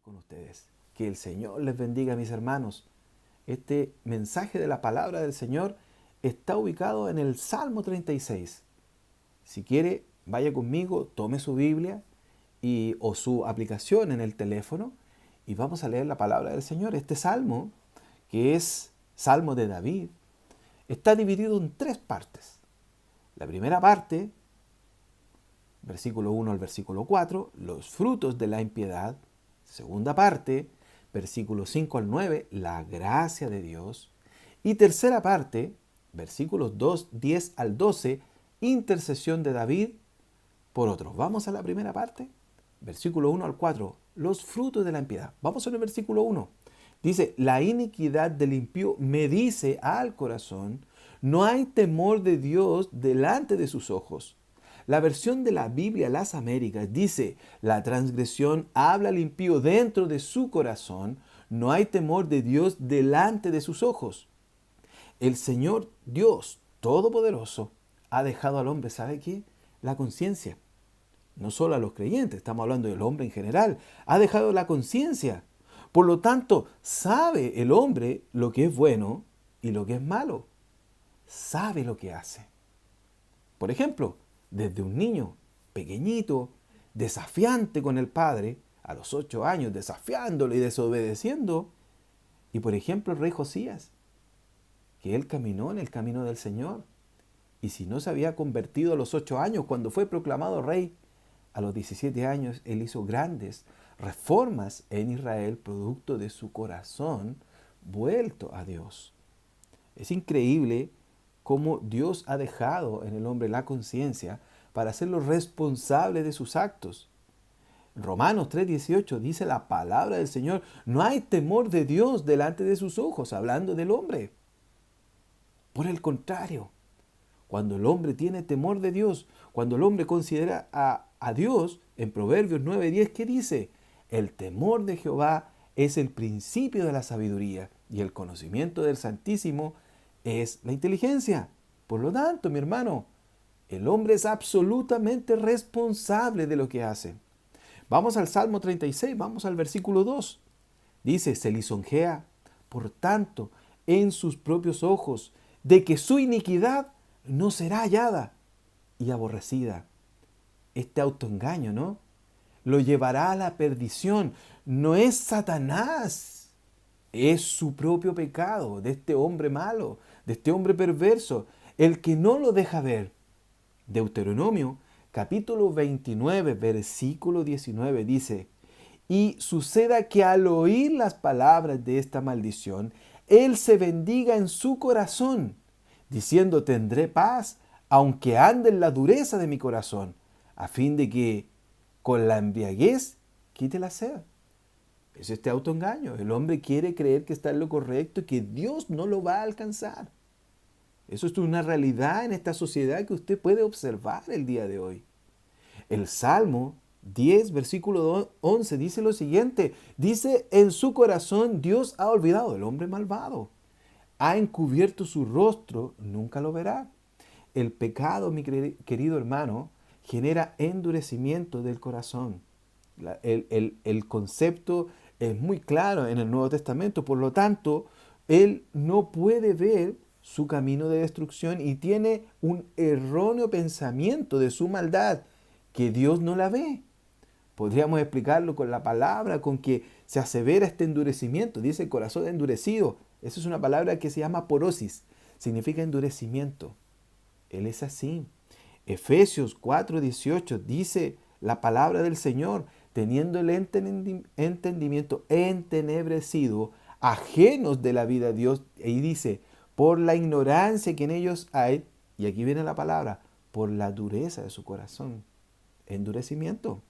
con ustedes. Que el Señor les bendiga, mis hermanos. Este mensaje de la palabra del Señor está ubicado en el Salmo 36. Si quiere, vaya conmigo, tome su Biblia o su aplicación en el teléfono y vamos a leer la palabra del Señor. Este salmo, que es Salmo de David, está dividido en tres partes. La primera parte, versículo 1 al versículo 4, los frutos de la impiedad. Segunda parte, versículo 5 al 9, la gracia de Dios. Y tercera parte, versículos 10 al 12, intercesión de David por otros. Vamos a la primera parte, versículo 1 al 4, los frutos de la impiedad. Vamos en el versículo 1. Dice, la iniquidad del impío me dice al corazón, no hay temor de Dios delante de sus ojos. La versión de la Biblia Las Américas dice, la transgresión habla al impío dentro de su corazón, no hay temor de Dios delante de sus ojos. El Señor Dios Todopoderoso ha dejado al hombre, ¿sabe qué? La conciencia. No solo a los creyentes, estamos hablando del hombre en general. Ha dejado la conciencia. Por lo tanto, sabe el hombre lo que es bueno y lo que es malo. Sabe lo que hace. Por ejemplo, desde un niño pequeñito, desafiante con el padre, a los 8 años, desafiándolo y desobedeciendo. Y por ejemplo, el rey Josías, que él caminó en el camino del Señor. Y si no se había convertido a los 8 años, cuando fue proclamado rey, a los 17 años él hizo grandes reformas en Israel, producto de su corazón vuelto a Dios. Es increíble cómo Dios ha dejado en el hombre la conciencia para hacerlo responsable de sus actos. Romanos 3:18 dice la palabra del Señor, no hay temor de Dios delante de sus ojos, hablando del hombre. Por el contrario, cuando el hombre tiene temor de Dios, cuando el hombre considera a Dios, en Proverbios 9:10, ¿qué dice? El temor de Jehová es el principio de la sabiduría y el conocimiento del Santísimo es la inteligencia. Por lo tanto, mi hermano, el hombre es absolutamente responsable de lo que hace. Vamos al Salmo 36, vamos al versículo 2. Dice, se lisonjea, por tanto, en sus propios ojos, de que su iniquidad no será hallada y aborrecida. Este autoengaño, ¿no? Lo llevará a la perdición. No es Satanás, es su propio pecado, de este hombre malo, de este hombre perverso, el que no lo deja ver. Deuteronomio, capítulo 29, versículo 19, dice, y suceda que al oír las palabras de esta maldición, él se bendiga en su corazón, diciendo, tendré paz, aunque ande en la dureza de mi corazón, a fin de que con la embriaguez quite la sed. Es este autoengaño. El hombre quiere creer que está en lo correcto y que Dios no lo va a alcanzar. Eso es una realidad en esta sociedad que usted puede observar el día de hoy. El Salmo 10, versículo 11 dice lo siguiente. Dice, en su corazón Dios ha olvidado al hombre malvado. Ha encubierto su rostro, nunca lo verá. El pecado, mi querido hermano, genera endurecimiento del corazón. El concepto es muy claro en el Nuevo Testamento. Por lo tanto, él no puede ver su camino de destrucción y tiene un erróneo pensamiento de su maldad, que Dios no la ve. Podríamos explicarlo con la palabra, con que se asevera este endurecimiento. Dice corazón endurecido. Esa es una palabra que se llama porosis. Significa endurecimiento. Él es así. Efesios 4:18 dice la palabra del Señor, teniendo el entendimiento entenebrecido, ajenos de la vida de Dios. Y dice, por la ignorancia que en ellos hay, y aquí viene la palabra, por la dureza de su corazón. Endurecimiento.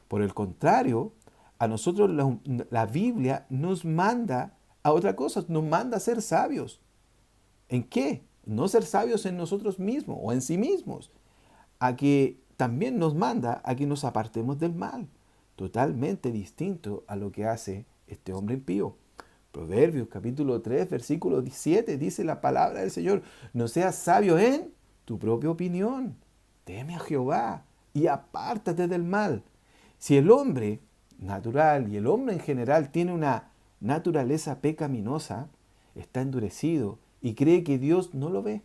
Por el contrario, a nosotros la Biblia nos manda a otra cosa, nos manda a ser sabios. ¿En qué? No ser sabios en nosotros mismos o en sí mismos. A que también nos manda a que nos apartemos del mal. Totalmente distinto a lo que hace este hombre impío. Proverbios capítulo 3, versículo 17 dice la palabra del Señor, no seas sabio en tu propia opinión. Teme a Jehová y apártate del mal. Si el hombre natural y el hombre en general tiene una naturaleza pecaminosa, está endurecido y cree que Dios no lo ve.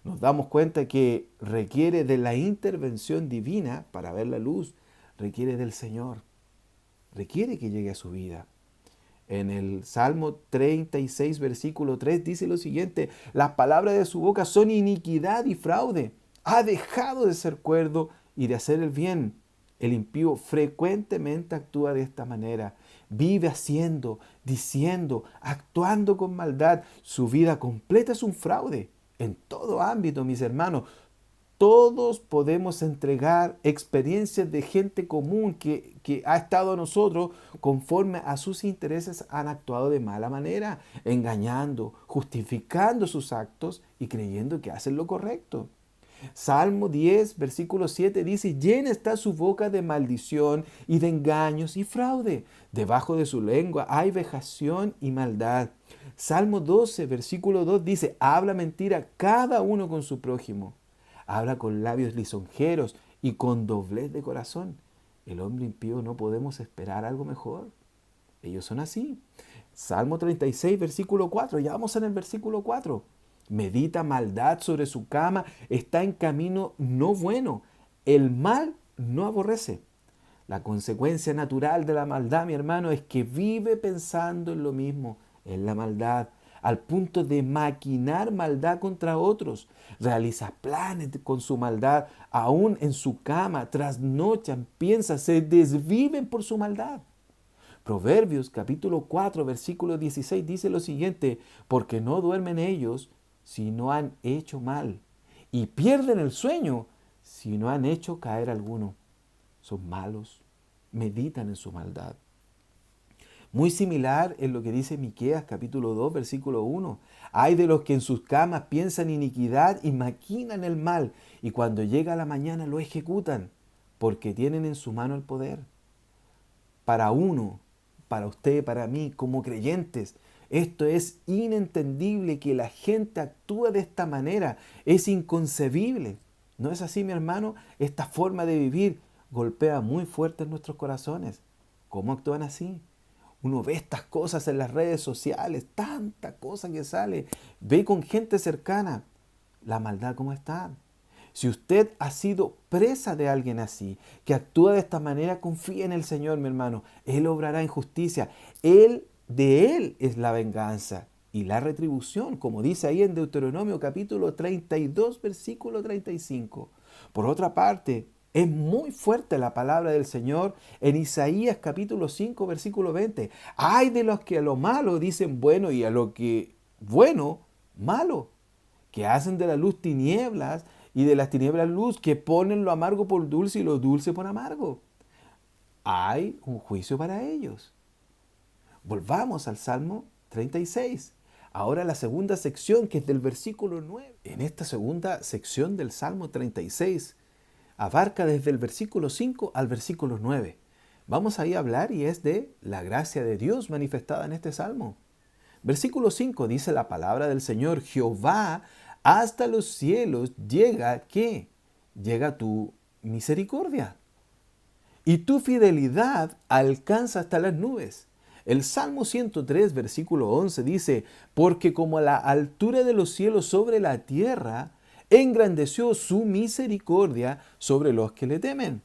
Nos damos cuenta que requiere de la intervención divina para ver la luz, requiere del Señor, requiere que llegue a su vida. En el Salmo 36, versículo 3 dice lo siguiente: las palabras de su boca son iniquidad y fraude. Ha dejado de ser cuerdo y de hacer el bien. El impío frecuentemente actúa de esta manera. Vive haciendo, diciendo, actuando con maldad. Su vida completa es un fraude. En todo ámbito, mis hermanos, todos podemos entregar experiencias de gente común que ha estado a nosotros conforme a sus intereses, han actuado de mala manera, engañando, justificando sus actos y creyendo que hacen lo correcto. Salmo 10, versículo 7 dice: llena está su boca de maldición y de engaños y fraude. Debajo de su lengua hay vejación y maldad. Salmo 12, versículo 2 dice: habla mentira cada uno con su prójimo. Habla con labios lisonjeros y con doblez de corazón. El hombre impío no podemos esperar algo mejor. Ellos son así. Salmo 36, versículo 4. Ya vamos en el versículo 4. Medita maldad sobre su cama, está en camino no bueno. El mal no aborrece. La consecuencia natural de la maldad, mi hermano, es que vive pensando en lo mismo, en la maldad, al punto de maquinar maldad contra otros. Realiza planes con su maldad, aún en su cama, trasnochan, piensan, se desviven por su maldad. Proverbios capítulo 4, versículo 16 dice lo siguiente: porque no duermen ellos si no han hecho mal, y pierden el sueño si no han hecho caer alguno. Son malos, meditan en su maldad. Muy similar es lo que dice Miqueas capítulo 2, versículo 1. Hay de los que en sus camas piensan iniquidad y maquinan el mal, y cuando llega la mañana lo ejecutan, porque tienen en su mano el poder. Para uno, para usted, para mí, como creyentes, esto es inentendible, que la gente actúe de esta manera. Es inconcebible. ¿No es así, mi hermano? Esta forma de vivir golpea muy fuerte en nuestros corazones. ¿Cómo actúan así? Uno ve estas cosas en las redes sociales, tanta cosa que sale. Ve con gente cercana la maldad cómo está. Si usted ha sido presa de alguien así, que actúa de esta manera, confía en el Señor, mi hermano. Él obrará en justicia. De Él es la venganza y la retribución, como dice ahí en Deuteronomio capítulo 32, versículo 35. Por otra parte, es muy fuerte la palabra del Señor en Isaías capítulo 5, versículo 20. Hay de los que a lo malo dicen bueno y a lo que bueno, malo, que hacen de la luz tinieblas y de las tinieblas luz, que ponen lo amargo por dulce y lo dulce por amargo. Hay un juicio para ellos. Volvamos al Salmo 36. Ahora la segunda sección, que es del versículo 9. En esta segunda sección del Salmo 36, abarca desde el versículo 5 al versículo 9. Vamos ahí a hablar y es de la gracia de Dios manifestada en este Salmo. Versículo 5 dice la palabra del Señor: Jehová, hasta los cielos llega, ¿qué? Llega tu misericordia. Y tu fidelidad alcanza hasta las nubes. El Salmo 103, versículo 11 dice: porque como la altura de los cielos sobre la tierra, engrandeció su misericordia sobre los que le temen.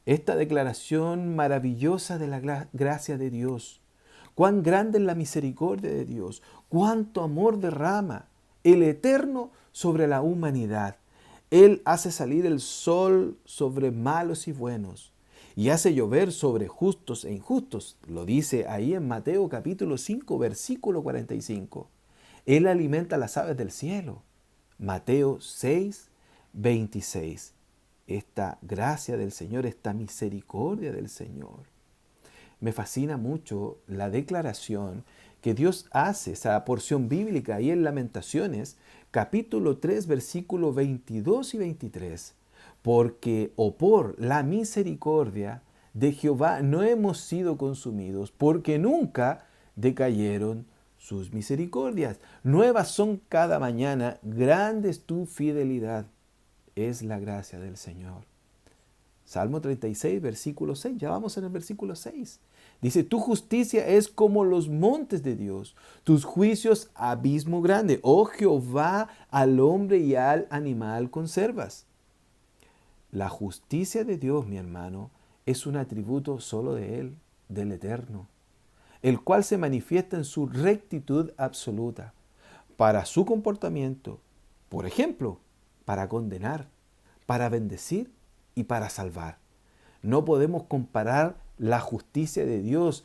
Esta declaración maravillosa de la gracia de Dios. Cuán grande es la misericordia de Dios, cuánto amor derrama el Eterno sobre la humanidad. Él hace salir el sol sobre malos y buenos y hace llover sobre justos e injustos. Lo dice ahí en Mateo capítulo 5, versículo 45. Él alimenta las aves del cielo. Mateo 6, 26. Esta gracia del Señor, esta misericordia del Señor. Me fascina mucho la declaración que Dios hace, esa porción bíblica ahí en Lamentaciones, capítulo 3, versículos 22 y 23. Porque o por la misericordia de Jehová no hemos sido consumidos, porque nunca decayeron sus misericordias. Nuevas son cada mañana, grande es tu fidelidad. Es la gracia del Señor. Salmo 36, versículo 6. Ya vamos en el versículo 6. Dice, tu justicia es como los montes de Dios, tus juicios abismo grande. Oh Jehová, al hombre y al animal conservas. La justicia de Dios, mi hermano, es un atributo solo de Él, del Eterno, el cual se manifiesta en su rectitud absoluta para su comportamiento, por ejemplo, para condenar, para bendecir y para salvar. No podemos comparar la justicia de Dios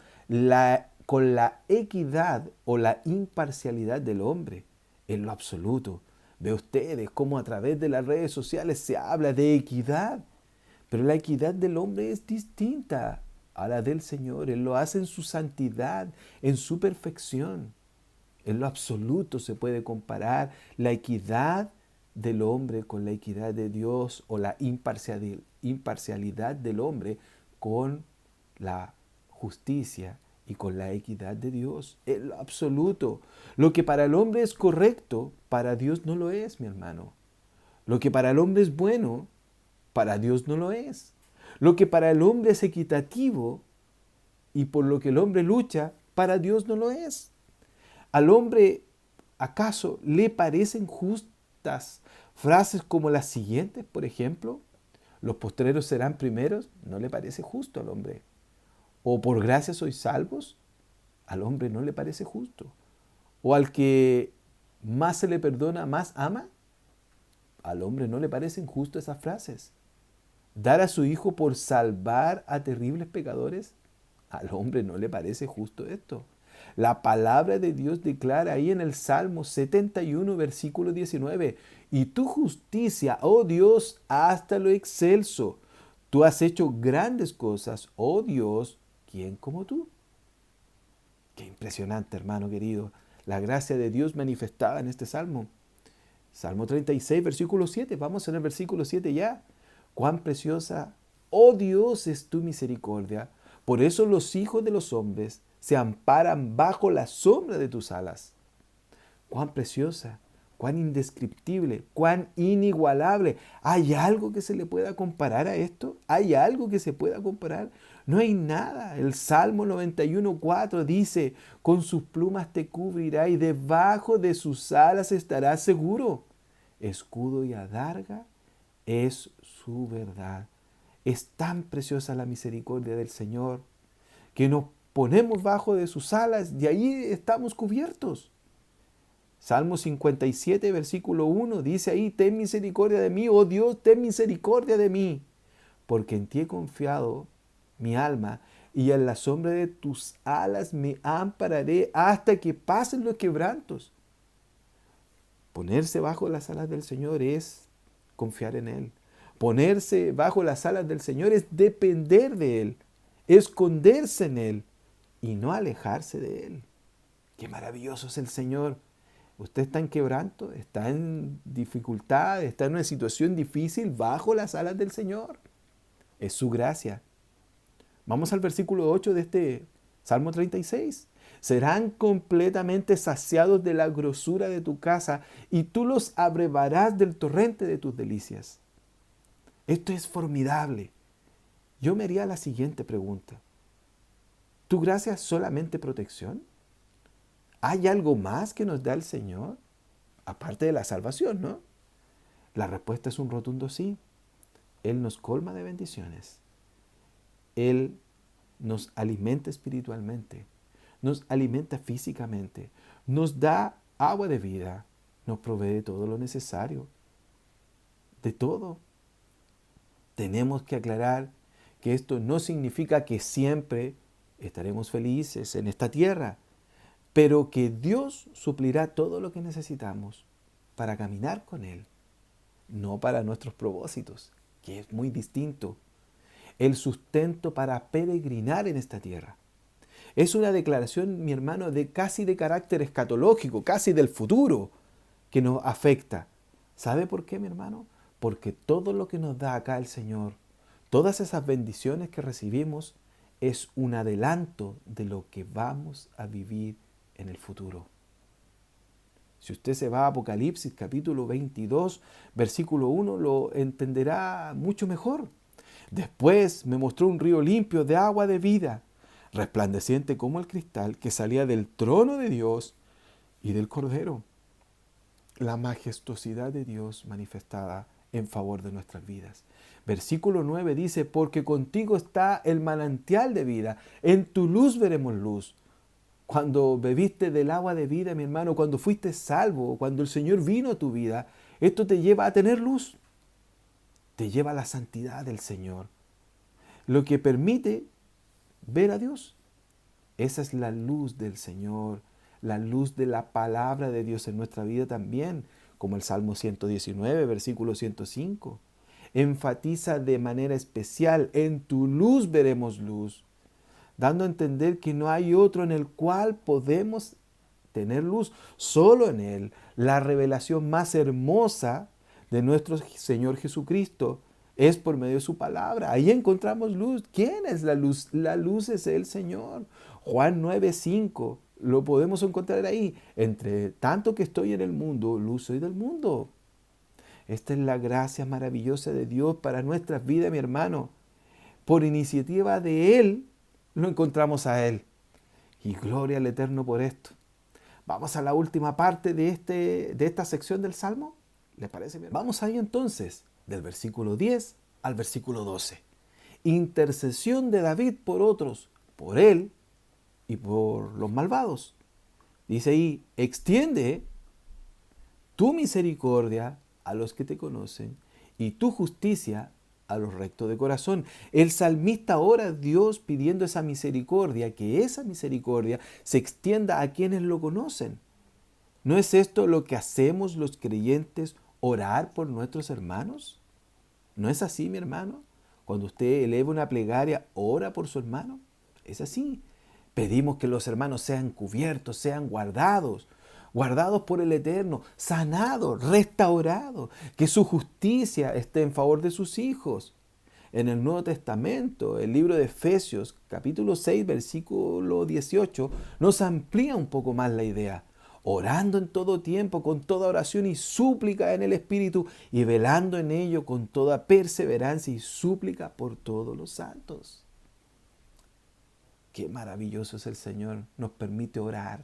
con la equidad o la imparcialidad del hombre en lo absoluto. Ve ustedes cómo a través de las redes sociales se habla de equidad, pero la equidad del hombre es distinta a la del Señor. Él lo hace en su santidad, en su perfección. En lo absoluto se puede comparar la equidad del hombre con la equidad de Dios o la imparcialidad del hombre con la justicia y con la equidad de Dios. En lo absoluto. Lo que para el hombre es correcto, para Dios no lo es, mi hermano. Lo que para el hombre es bueno, para Dios no lo es. Lo que para el hombre es equitativo y por lo que el hombre lucha, para Dios no lo es. ¿Al hombre acaso le parecen justas frases como las siguientes, por ejemplo? ¿Los postreros serán primeros? No le parece justo al hombre. ¿O por gracia sois salvos? Al hombre no le parece justo. ¿O al que más se le perdona, más ama? Al hombre no le parecen justas esas frases. ¿Dar a su hijo por salvar a terribles pecadores? Al hombre no le parece justo esto. La palabra de Dios declara ahí en el Salmo 71, versículo 19, y tu justicia, oh Dios, hasta lo excelso. Tú has hecho grandes cosas, oh Dios, ¿quién como tú? Qué impresionante, hermano querido, la gracia de Dios manifestada en este Salmo. Salmo 36, versículo 7, vamos en el versículo 7 ya. Cuán preciosa, oh Dios, es tu misericordia. Por eso los hijos de los hombres se amparan bajo la sombra de tus alas. Cuán preciosa, cuán indescriptible, cuán inigualable. ¿Hay algo que se le pueda comparar a esto? ¿Hay algo que se pueda comparar? No hay nada. El Salmo 91:4 dice, con sus plumas te cubrirá y debajo de sus alas estarás seguro. Escudo y adarga es su verdad. Es tan preciosa la misericordia del Señor que nos ponemos bajo de sus alas y ahí estamos cubiertos. Salmo 57, versículo 1 dice ahí, ten misericordia de mí, oh Dios, ten misericordia de mí, porque en ti he confiado mi alma y en la sombra de tus alas me ampararé hasta que pasen los quebrantos. Ponerse bajo las alas del Señor es confiar en Él. Ponerse bajo las alas del Señor es depender de Él, esconderse en Él y no alejarse de Él. Qué maravilloso es el Señor. Usted está en quebranto, está en dificultad, está en una situación difícil bajo las alas del Señor. Es su gracia. Vamos al versículo 8 de este Salmo 36. Serán completamente saciados de la grosura de tu casa y tú los abrevarás del torrente de tus delicias. Esto es formidable. Yo me haría la siguiente pregunta. ¿Tu gracia es solamente protección? ¿Hay algo más que nos da el Señor? Aparte de la salvación, ¿no? La respuesta es un rotundo sí. Él nos colma de bendiciones. Él nos alimenta espiritualmente, nos alimenta físicamente, nos da agua de vida, nos provee de todo lo necesario, de todo. Tenemos que aclarar que esto no significa que siempre estaremos felices en esta tierra, pero que Dios suplirá todo lo que necesitamos para caminar con Él, no para nuestros propósitos, que es muy distinto. El sustento para peregrinar en esta tierra. Es una declaración, mi hermano, casi de carácter escatológico, casi del futuro, que nos afecta. ¿Sabe por qué, mi hermano? Porque todo lo que nos da acá el Señor, todas esas bendiciones que recibimos, es un adelanto de lo que vamos a vivir en el futuro. Si usted se va a Apocalipsis capítulo 22, versículo 1, lo entenderá mucho mejor. Después me mostró un río limpio de agua de vida, resplandeciente como el cristal, que salía del trono de Dios y del Cordero. La majestuosidad de Dios manifestada en favor de nuestras vidas. Versículo 9 dice, porque contigo está el manantial de vida, en tu luz veremos luz. Cuando bebiste del agua de vida, mi hermano, cuando fuiste salvo, cuando el Señor vino a tu vida, esto te lleva a tener luz, te lleva a la santidad del Señor, lo que permite ver a Dios. Esa es la luz del Señor, la luz de la palabra de Dios en nuestra vida también, como el Salmo 119, versículo 105. Enfatiza de manera especial, en tu luz veremos luz, dando a entender que no hay otro en el cual podemos tener luz, solo en Él. La revelación más hermosa de nuestro Señor Jesucristo es por medio de su palabra. Ahí encontramos luz. ¿Quién es la luz? La luz es el Señor. Juan 9:5, lo podemos encontrar ahí. Entre tanto que estoy en el mundo, luz soy del mundo. Esta es la gracia maravillosa de Dios para nuestras vidas, mi hermano. Por iniciativa de Él, lo encontramos a Él. Y gloria al Eterno por esto. Vamos a la última parte de esta sección del Salmo. ¿Les parece bien? Vamos ahí entonces, del versículo 10 al versículo 12. Intercesión de David por otros, por él y por los malvados. Dice ahí, extiende tu misericordia a los que te conocen y tu justicia a los rectos de corazón. El salmista ora a Dios pidiendo esa misericordia, que esa misericordia se extienda a quienes lo conocen. ¿No es esto lo que hacemos los creyentes, orar por nuestros hermanos? ¿No es así, mi hermano? Cuando usted eleva una plegaria, ora por su hermano. Es así. Pedimos que los hermanos sean cubiertos, sean guardados por el Eterno, sanados, restaurados, que su justicia esté en favor de sus hijos. En el Nuevo Testamento, el libro de Efesios, capítulo 6, versículo 18, nos amplía un poco más la idea. Orando en todo tiempo, con toda oración y súplica en el Espíritu, y velando en ello con toda perseverancia y súplica por todos los santos. Qué maravilloso es el Señor, nos permite orar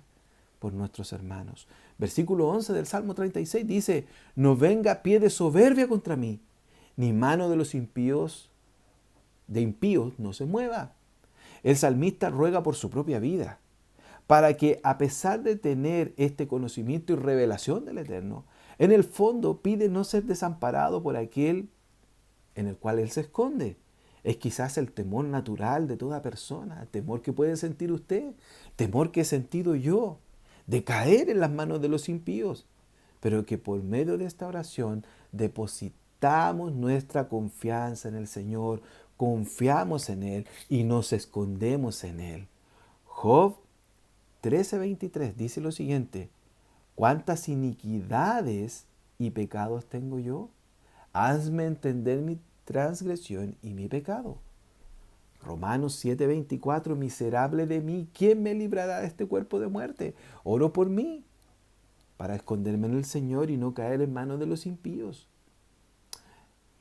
por nuestros hermanos. Versículo 11 del Salmo 36 dice, no venga pie de soberbia contra mí, ni mano de los impíos no se mueva. El salmista ruega por su propia vida, para que a pesar de tener este conocimiento y revelación del Eterno, en el fondo pide no ser desamparado por aquel en el cual él se esconde. Es quizás el temor natural de toda persona, el temor que puede sentir usted, temor que he sentido yo, de caer en las manos de los impíos, pero que por medio de esta oración depositamos nuestra confianza en el Señor, confiamos en Él y nos escondemos en Él. Job 13:23 dice lo siguiente, ¿cuántas iniquidades y pecados tengo yo? Hazme entender mi transgresión y mi pecado. Romanos 7:24, miserable de mí, ¿quién me librará de este cuerpo de muerte? Oro por mí, para esconderme en el Señor y no caer en manos de los impíos.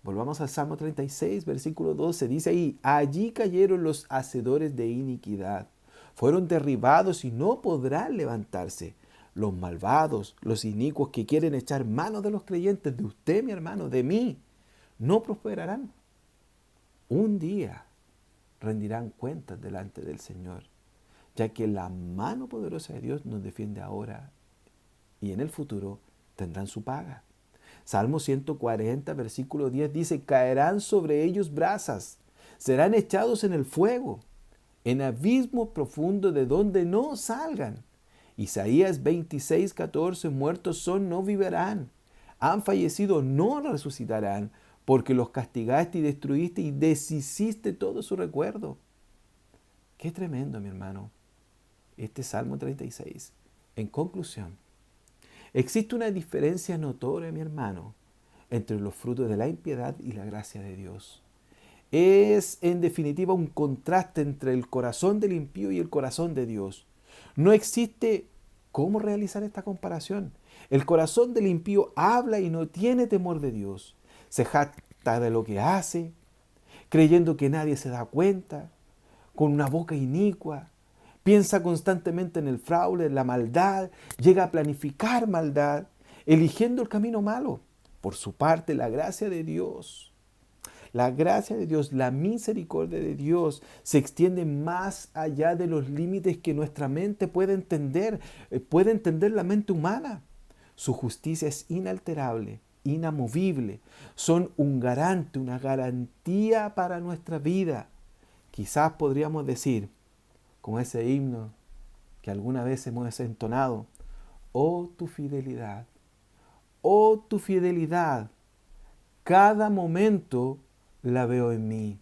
Volvamos al Salmo 36, versículo 12, dice ahí, allí cayeron los hacedores de iniquidad, fueron derribados y no podrán levantarse. Los malvados, los inicuos que quieren echar mano de los creyentes, de usted, mi hermano, de mí, no prosperarán. Un día rendirán cuentas delante del Señor, ya que la mano poderosa de Dios nos defiende ahora y en el futuro tendrán su paga. Salmo 140, versículo 10 dice, caerán sobre ellos brasas, serán echados en el fuego, en abismo profundo de donde no salgan. Isaías 26:14, muertos son, no vivirán, han fallecido, no resucitarán, porque los castigaste y destruiste y deshiciste todo su recuerdo. Qué tremendo, mi hermano, este Salmo 36. En conclusión, existe una diferencia notoria, mi hermano, entre los frutos de la impiedad y la gracia de Dios. Es, en definitiva, un contraste entre el corazón del impío y el corazón de Dios. No existe cómo realizar esta comparación. El corazón del impío habla y no tiene temor de Dios. Se jacta de lo que hace, creyendo que nadie se da cuenta, con una boca inicua. Piensa constantemente en el fraude, en la maldad, llega a planificar maldad, eligiendo el camino malo. Por su parte, la gracia de Dios, la misericordia de Dios se extiende más allá de los límites que nuestra mente puede entender la mente humana. Su justicia es inalterable, inamovible, son un garante, una garantía para nuestra vida. Quizás podríamos decir, con ese himno que alguna vez hemos entonado, oh tu fidelidad, cada momento la veo en mí.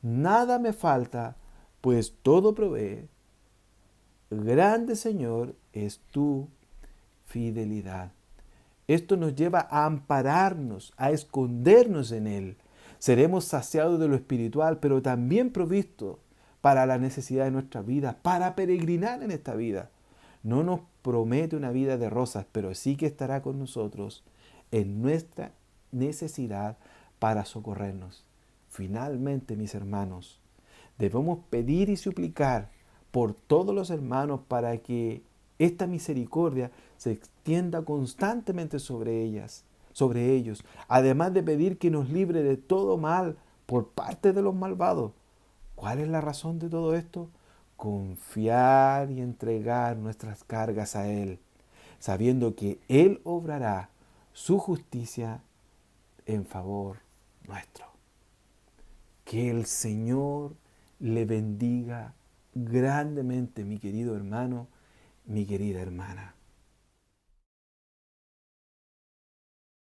Nada me falta, pues todo provee. Grande Señor es tu fidelidad. Esto nos lleva a ampararnos, a escondernos en Él. Seremos saciados de lo espiritual, pero también provistos para la necesidad de nuestra vida, para peregrinar en esta vida. No nos promete una vida de rosas, pero sí que estará con nosotros en nuestra necesidad para socorrernos. Finalmente, mis hermanos, debemos pedir y suplicar por todos los hermanos para que esta misericordia se extienda constantemente sobre ellos, además de pedir que nos libre de todo mal por parte de los malvados. ¿Cuál es la razón de todo esto? Confiar y entregar nuestras cargas a Él, sabiendo que Él obrará su justicia en favor nuestro. Que el Señor le bendiga grandemente, mi querido hermano, mi querida hermana.